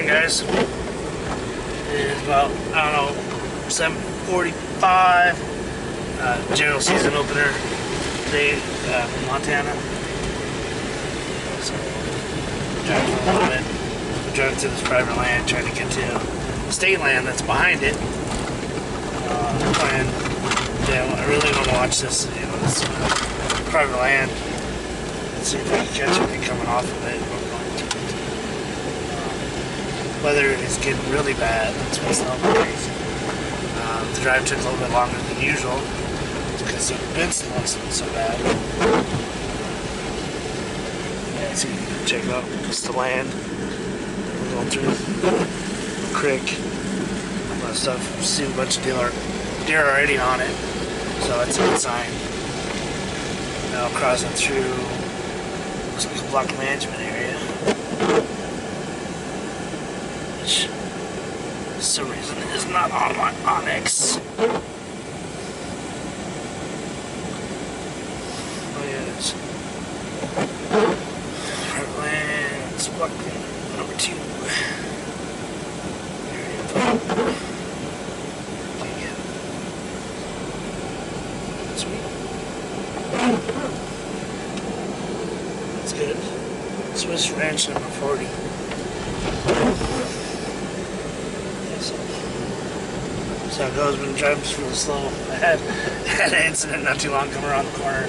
morning, guys. It's about, I don't know, 7:45. General season opener today in Montana. So, driving a little bit. I'm driving through this private land, trying to get to state land that's behind it. And yeah, I really want to watch this, this private land. Let's see if I can catch anything coming off of it. Weather is getting really bad. That's what's not crazy. The drive took a little bit longer than usual because the vents wasn't so bad. Yeah, see, check it out. It's the land. We're going through the creek. A lot of stuff. We've seen a bunch of deer already on it, so that's a good sign. Now crossing through, looks like a block management area, which for some reason is not on my Onyx. Oh yeah, it is. Private land, it's block number 2. That's good. Swiss Ranch number 40. Yeah, so how it goes when driving real slow. I had an incident not too long coming around the corner.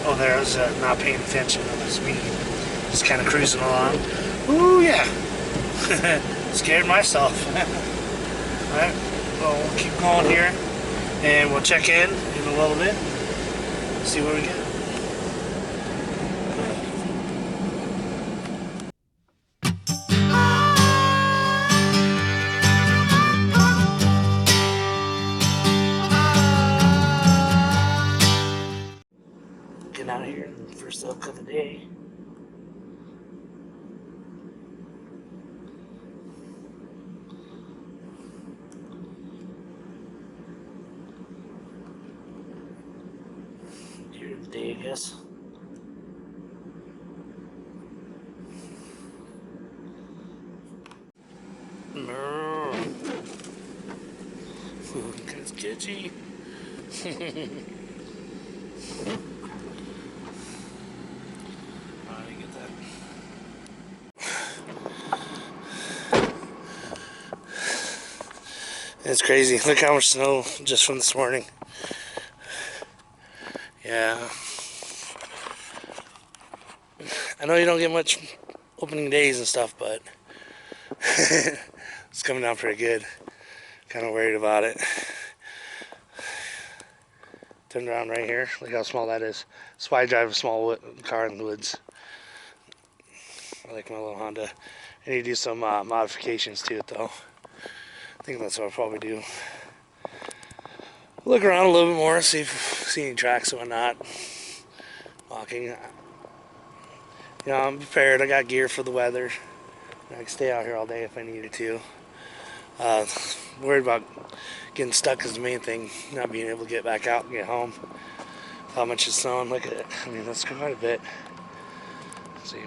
Oh, there I was not paying attention on the speed. Just kind of cruising along. Ooh, yeah. Scared myself. Alright, well, we'll keep going here. And we'll check in a little bit. See what we get. Getting out of here, first look of the day. Here today, I guess. No. Ooh, that's sketchy. It's crazy. Look how much snow just from this morning. Yeah. I know you don't get much opening days and stuff, but it's coming down pretty good. Kind of worried about it. Turn around right here. Look how small that is. That's why I drive a small car in the woods. I like my little Honda. I need to do some modifications to it though. I think that's what I'll probably do. Look around a little bit more, see any tracks and whatnot. Walking. I'm prepared. I got gear for the weather. I can stay out here all day if I needed to. Worried about getting stuck is the main thing. Not being able to get back out and get home. How much is snowing? Look at it. I mean, that's quite a bit. See,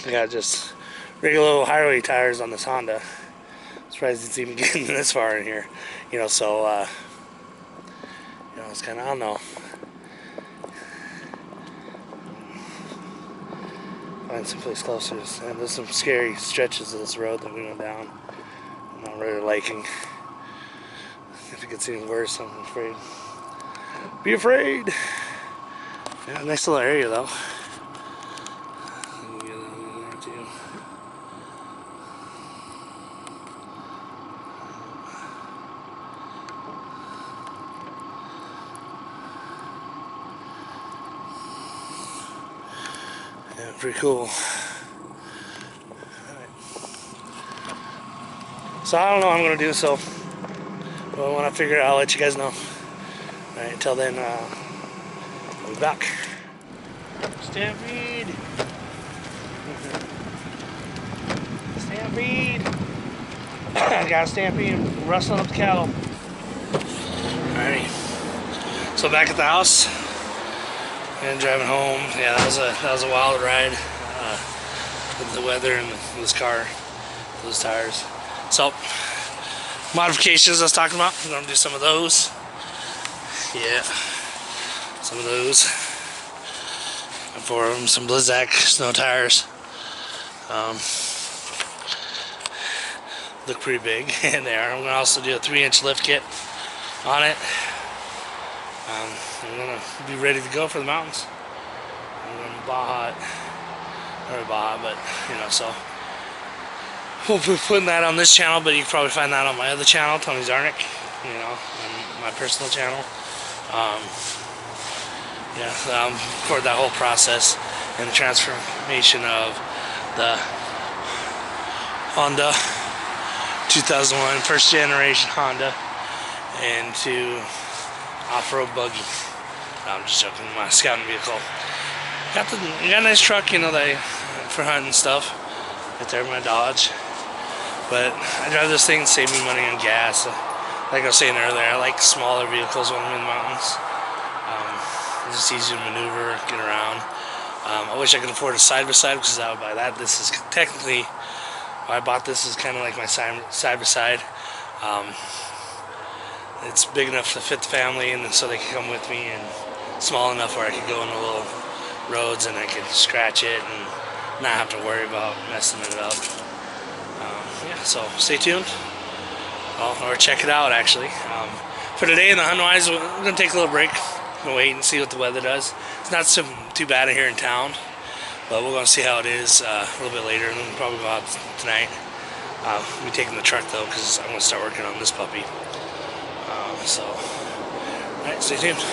I got just regular little highway tires on this Honda. Surprised it's even getting this far in here. So it's kind of, I don't know. Find someplace closer. And there's some scary stretches of this road that we went down. I'm not really liking. If it gets even worse, I'm afraid. Be afraid! Yeah, nice little area though. Yeah, pretty cool. Alright. So I don't know what I'm going to do, so when I figure it out, I'll let you guys know. Alright, until then, I'll be back. Stampede! Stampede! I got a stampede, rustling up the cattle. Alrighty. So back at the house. And driving home, yeah, that was a wild ride with the weather and this car. those tires. So, modifications I was talking about, I'm gonna do some of those. Yeah, some of those. For them, some Blizzak snow tires. Look pretty big, and they are. I'm gonna also do a 3-inch lift kit on it. I'm gonna be ready to go for the mountains. I'm going to Baja, or Baja, but so we'll be putting that on this channel, but you can probably find that on my other channel, Tony Zarnick, on my personal channel. Record that whole process and the transformation of the Honda 2001 first generation Honda into off-road buggy. I'm just joking. My scouting vehicle. Got a nice truck, for hunting stuff. Right there, my Dodge. But I drive this thing to save me money on gas. Like I was saying earlier, I like smaller vehicles when I'm in the mountains. It's just easy to maneuver, get around. I wish I could afford a side-by-side because I would buy that. This is technically why I bought this. Is kind of like my side-by-side. It's big enough to fit the family, and so they can come with me, and small enough where I could go in the little roads and I could scratch it and not have to worry about messing it up. So stay tuned, or check it out actually. For today in the hunt-wise, we're going to take a little break. We'll wait and see what the weather does. It's not too bad here in town, but we're going to see how it is a little bit later, and then we'll probably go out tonight. I'll be taking the truck though because I'm going to start working on this puppy. Alright, stay tuned.